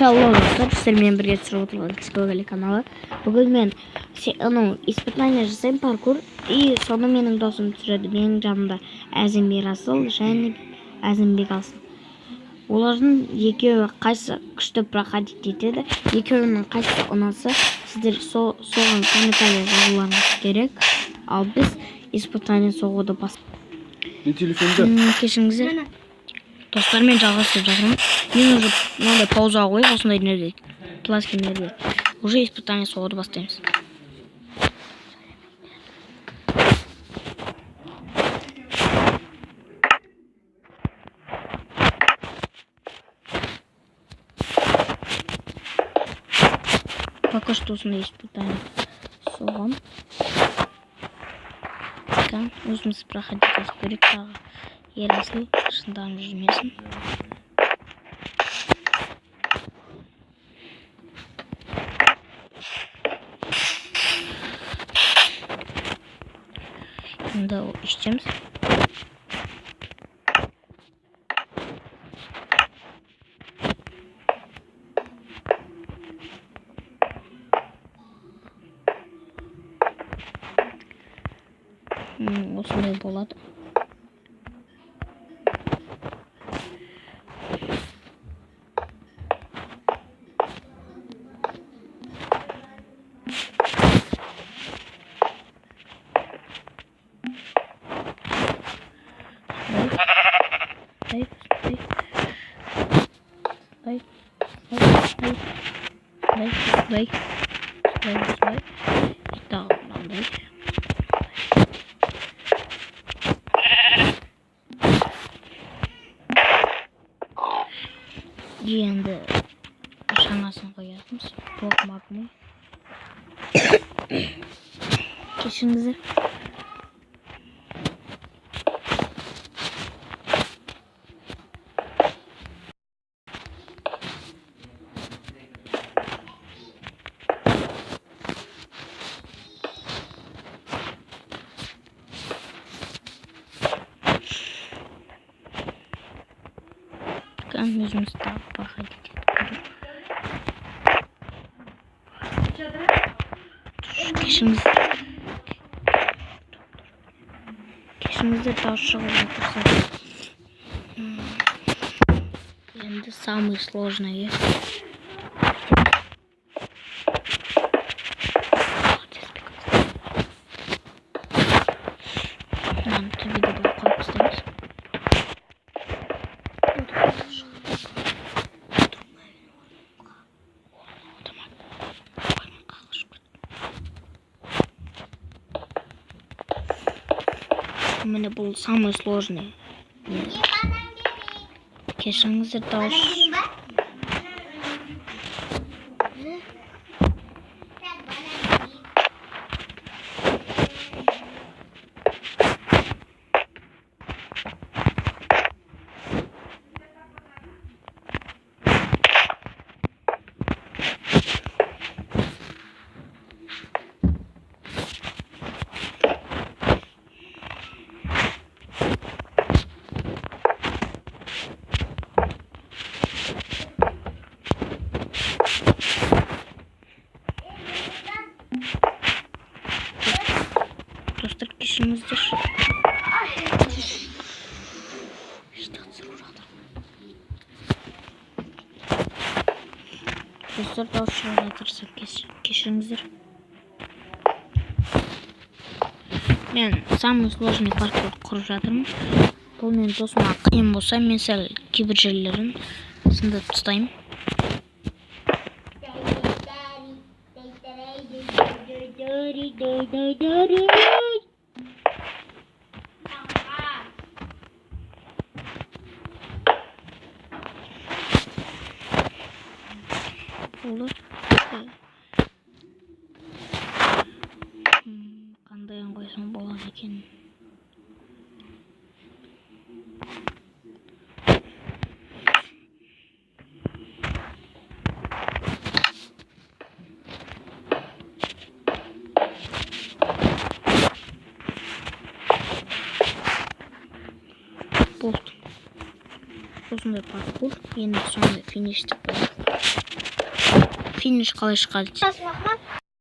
Hello достар, сіздермен бірге түсіріп отырған Кішкөгілі каналы. Бүгін мен испытание жасаймын, паркур. И соны менің досым түсіреді. Менің жанымда Әзімбек Асыл және Әзімбек Асыл. Олардың екеуі қайсы күшті проходить етеді. Екеуінің қайсы ұнаса, сіздер соған комментария жазуларыңыз керек. Ал біз испытание соғуды бастаймыз. Не телефонда? Кешіңіздер. Достармен жалғастырып жатырмын. Мен уже мынандай пауза қойып, осындай нерде, плаский нерде. Уже испытание соғуды бастаймыз. Пока что осындай испытание соғам. Өзіміз проходить етіп көрейік тағы. Ерасыл шындан жүрмесін. Енді іштеміз. Осындай болады. Енді шаңасын қоятымыз. Блок магмай. Кешіңіздер. Өзіміз тағы проходить етіп. Кешіңіздер тағы шығып жатырсыз. Енді самый сложный. У меня был самый сложный. Кешіңіздер дауыс. Достар, кешіңіздер. Достар, дауыс шығып жатырсыз. Кешіңіздер. Мен самый сложный паркур құрып жатырмын. Бұл мен досыма қиын болса, мен сәл кейбір жерлерін сындырып тастаймын. Қандай қойсам болады екен. Болды. Осындай паркур. Енді соңында фиништік болады. финиш қалай шығады?